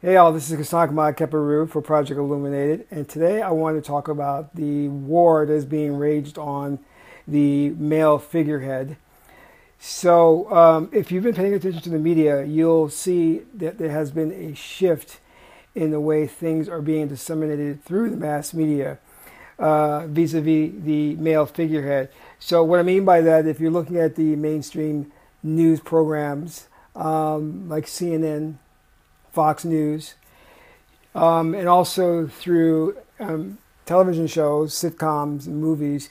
Hey all, this is Kasank Keperu for Project Illuminated, and today I want to talk about the war that is being waged on the male figurehead. So, if you've been paying attention to the media, you'll see that there has been a shift in the way things are being disseminated through the mass media vis-a-vis the male figurehead. So, what I mean by that, if you're looking at the mainstream news programs like CNN, Fox News, and also through television shows, sitcoms, and movies,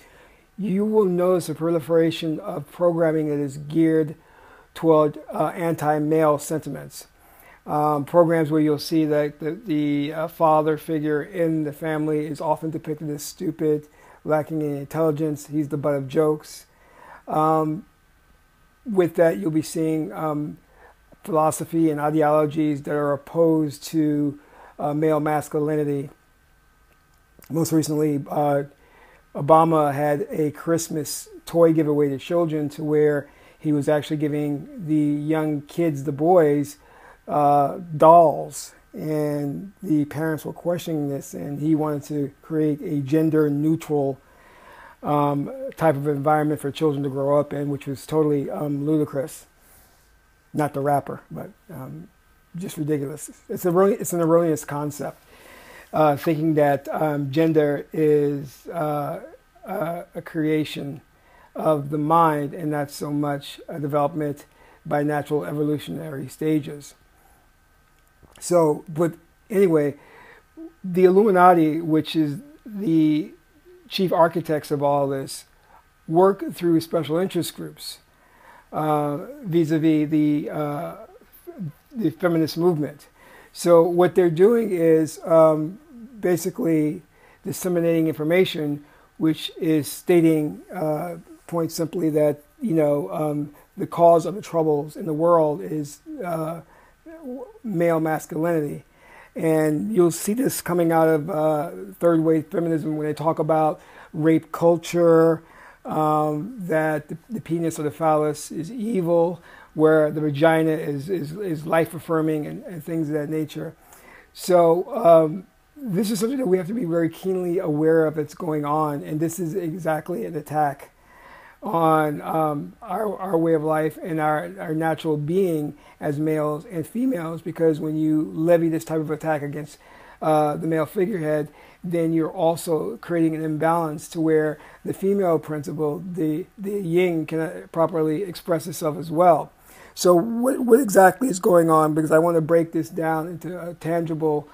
you will notice a proliferation of programming that is geared toward anti-male sentiments. Programs where you'll see that the father figure in the family is often depicted as stupid, lacking in intelligence. He's the butt of jokes. With that, you'll be seeing philosophy and ideologies that are opposed to male masculinity. Most recently, Obama had a Christmas toy giveaway to children to where he was actually giving the young kids, the boys, dolls. And the parents were questioning this, and he wanted to create a gender neutral type of environment for children to grow up in, which was totally ludicrous. Not the rapper, but just ridiculous. It's an erroneous concept, thinking that gender is a creation of the mind and not so much a development by natural evolutionary stages. So, but anyway, the Illuminati, which is the chief architects of all this, work through special interest groups vis-a-vis the feminist movement. So what they're doing is basically disseminating information which is stating, point simply, that the cause of the troubles in the world is male masculinity. And you'll see this coming out of third wave feminism when they talk about rape culture, that the penis or the phallus is evil, where the vagina is life-affirming and things of that nature. So this is something that we have to be very keenly aware of that's going on, and this is exactly an attack on our way of life and our natural being as males and females, because when you levy this type of attack against the male figurehead, then you're also creating an imbalance to where the female principle, the yin, cannot properly express itself as well. So what exactly is going on? Because I want to break this down into tangible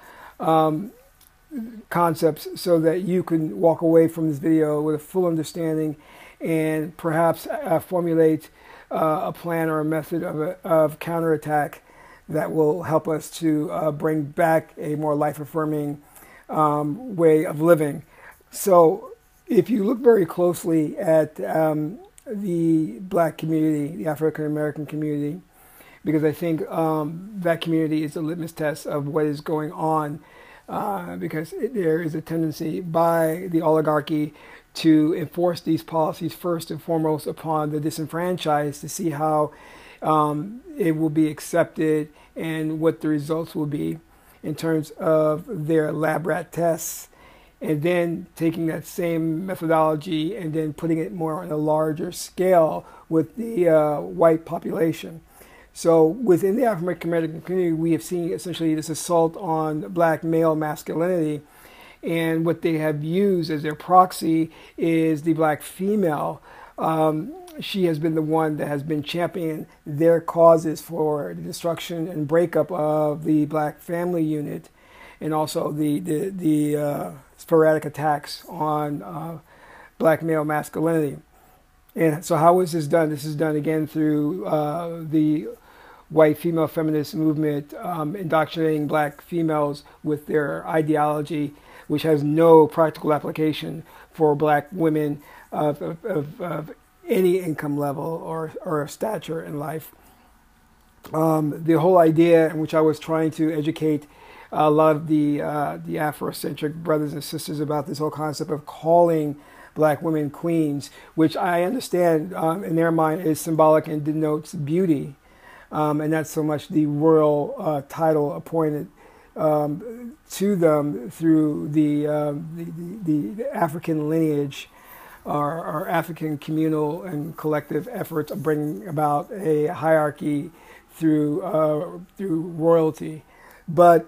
concepts so that you can walk away from this video with a full understanding and perhaps formulate a plan or a method of counterattack that will help us to bring back a more life-affirming way of living. So if you look very closely at the black community, the African American community, because I think that community is a litmus test of what is going on, because there is a tendency by the oligarchy to enforce these policies first and foremost upon the disenfranchised to see how it will be accepted and what the results will be in terms of their lab rat tests, and then taking that same methodology and then putting it more on a larger scale with the white population. So within the African American community, we have seen essentially this assault on black male masculinity, and what they have used as their proxy is the black female. She has been the one that has been championing their causes for the destruction and breakup of the black family unit, and also the sporadic attacks on black male masculinity. And so how is this done? This is done again through the white female feminist movement, indoctrinating black females with their ideology, which has no practical application for black women of any income level or stature in life. The whole idea, in which I was trying to educate a lot of the Afrocentric brothers and sisters about, this whole concept of calling black women queens, which I understand in their mind is symbolic and denotes beauty, and not so much the royal title appointed to them through the African lineage, our African communal and collective efforts of bringing about a hierarchy through royalty. But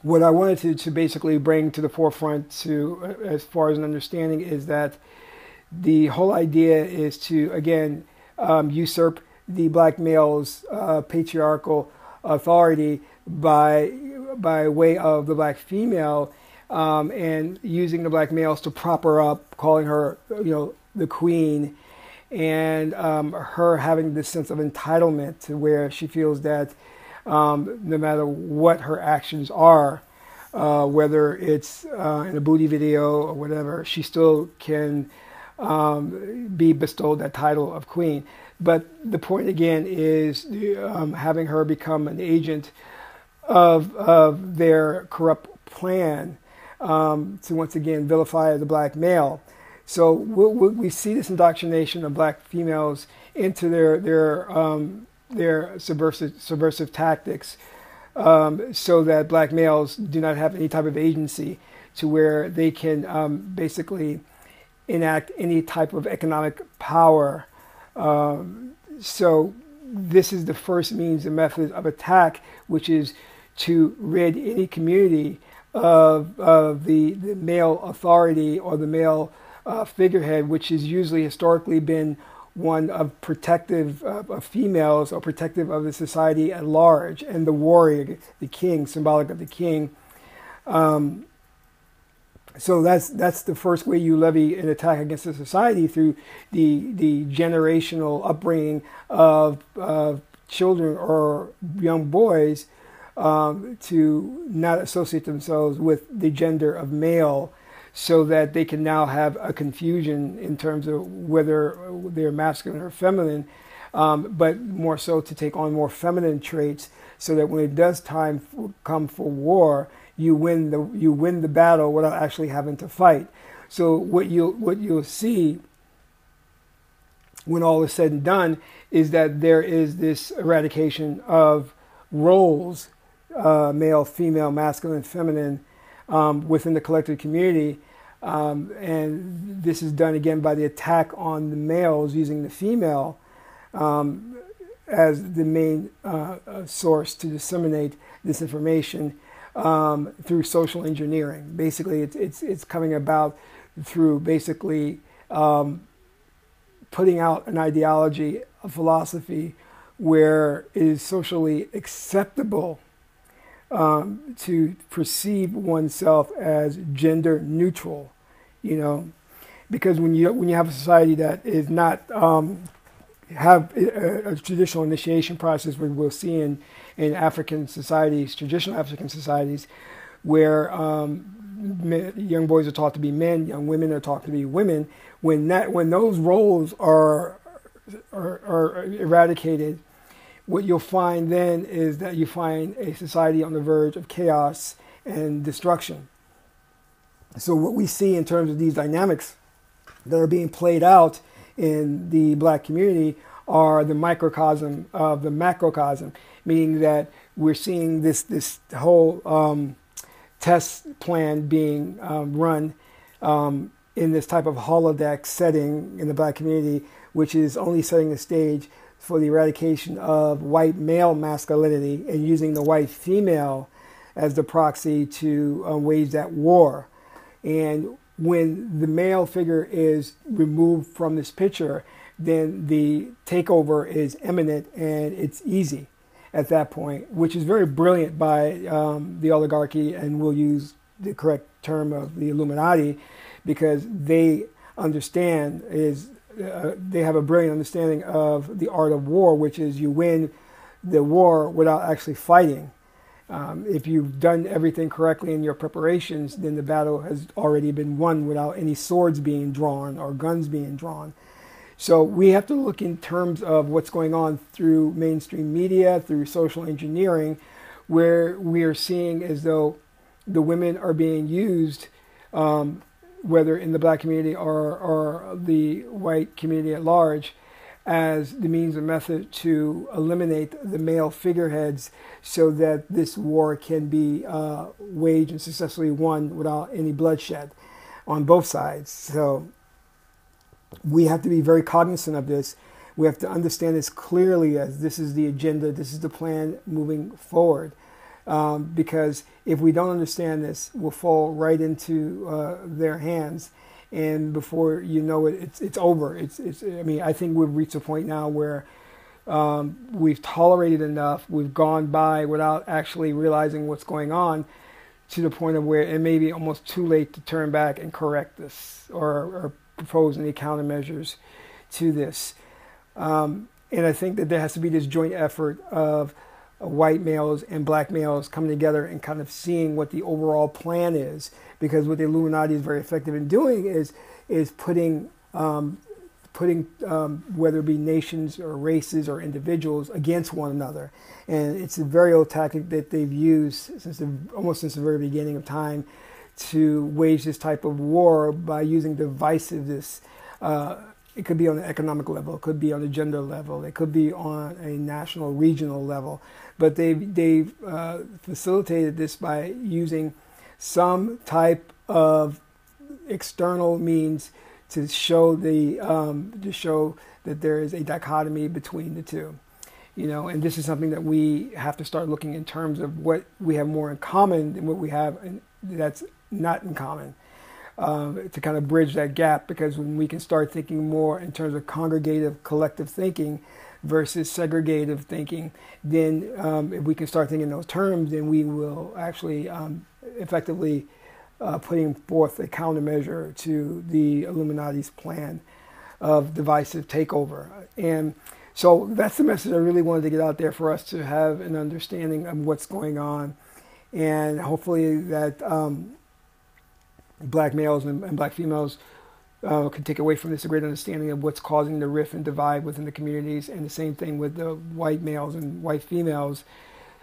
what I wanted to basically bring to the forefront to as far as an understanding is that the whole idea is to, again, usurp the black male's patriarchal authority by way of the black female, and using the black males to prop her up, calling her, the queen, and her having this sense of entitlement to where she feels that no matter what her actions are, whether it's in a booty video or whatever, she still can be bestowed that title of queen. But the point again is having her become an agent of their corrupt plan to once again vilify the black male. So we see this indoctrination of black females into their subversive tactics, so that black males do not have any type of agency to where they can basically enact any type of economic power. So this is the first means and method of attack, which is to rid any community of the male authority or the male figurehead, which has usually historically been one of protective of females or protective of the society at large, and the warrior, the king, symbolic of the king. So that's the first way you levy an attack against the society, through the generational upbringing of children or young boys to not associate themselves with the gender of male, so that they can now have a confusion in terms of whether they're masculine or feminine, but more so to take on more feminine traits, so that when it does come for war, you win the battle without actually having to fight. So what you'll see when all is said and done is that there is this eradication of roles, male, female, masculine, feminine, within the collective community, and this is done again by the attack on the males, using the female as the main source to disseminate this information through social engineering. Basically, it's coming about through basically putting out an ideology, a philosophy, where it is socially acceptable to perceive oneself as gender neutral, because when you have a society that is not have a traditional initiation process, where we'll see in African societies, traditional African societies, where young boys are taught to be men, young women are taught to be women. When those roles are eradicated, what you'll find then is that you find a society on the verge of chaos and destruction. So what we see in terms of these dynamics that are being played out in the black community are the microcosm of the macrocosm, meaning that we're seeing this whole test plan being run in this type of holodeck setting in the black community, which is only setting the stage for the eradication of white male masculinity and using the white female as the proxy to wage that war. And when the male figure is removed from this picture, then the takeover is imminent and it's easy at that point, which is very brilliant by the oligarchy, and we'll use the correct term of the Illuminati, because they understand they have a brilliant understanding of the art of war, which is you win the war without actually fighting. If you've done everything correctly in your preparations, then the battle has already been won without any swords being drawn or guns being drawn. So we have to look in terms of what's going on through mainstream media, through social engineering, where we are seeing as though the women are being used, whether in the black community or the white community at large, as the means and method to eliminate the male figureheads so that this war can be waged and successfully won without any bloodshed on both sides. So we have to be very cognizant of this. We have to understand this clearly as this is the agenda, this is the plan moving forward. Because if we don't understand this, we'll fall right into their hands. And before you know it, it's over. I mean, I think we've reached a point now where we've tolerated enough. We've gone by without actually realizing what's going on, to the point of where it may be almost too late to turn back and correct this or propose any countermeasures to this. And I think that there has to be this joint effort of white males and black males coming together and kind of seeing what the overall plan is, because what the Illuminati is very effective in doing is putting whether it be nations or races or individuals against one another. And it's a very old tactic that they've used almost since the very beginning of time to wage this type of war by using divisiveness. It could be on an economic level, it could be on a gender level, it could be on a national, regional level. But they've facilitated this by using some type of external means to show that there is a dichotomy between the two. And this is something that we have to start looking in terms of what we have more in common than what we have that's not in common. To kind of bridge that gap, because when we can start thinking more in terms of congregative, collective thinking versus segregative thinking, then if we can start thinking in those terms, then we will actually effectively putting forth a countermeasure to the Illuminati's plan of divisive takeover. And so that's the message I really wanted to get out there for us to have an understanding of what's going on, and hopefully that black males and black females can take away from this a great understanding of what's causing the rift and divide within the communities, and the same thing with the white males and white females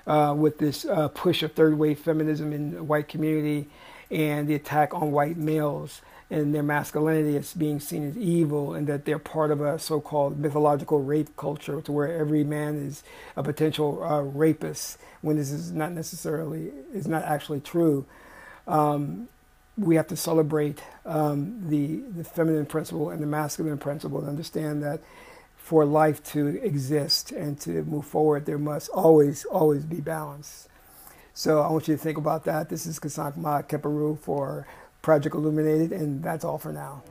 with this push of third wave feminism in the white community and the attack on white males and their masculinity as being seen as evil, and that they're part of a so-called mythological rape culture to where every man is a potential rapist, when this is not actually true. We have to celebrate the feminine principle and the masculine principle, and understand that for life to exist and to move forward, there must always be balance. So I want you to think about that. This is Kasank Ma Keparu for Project Illuminated, and that's all for now.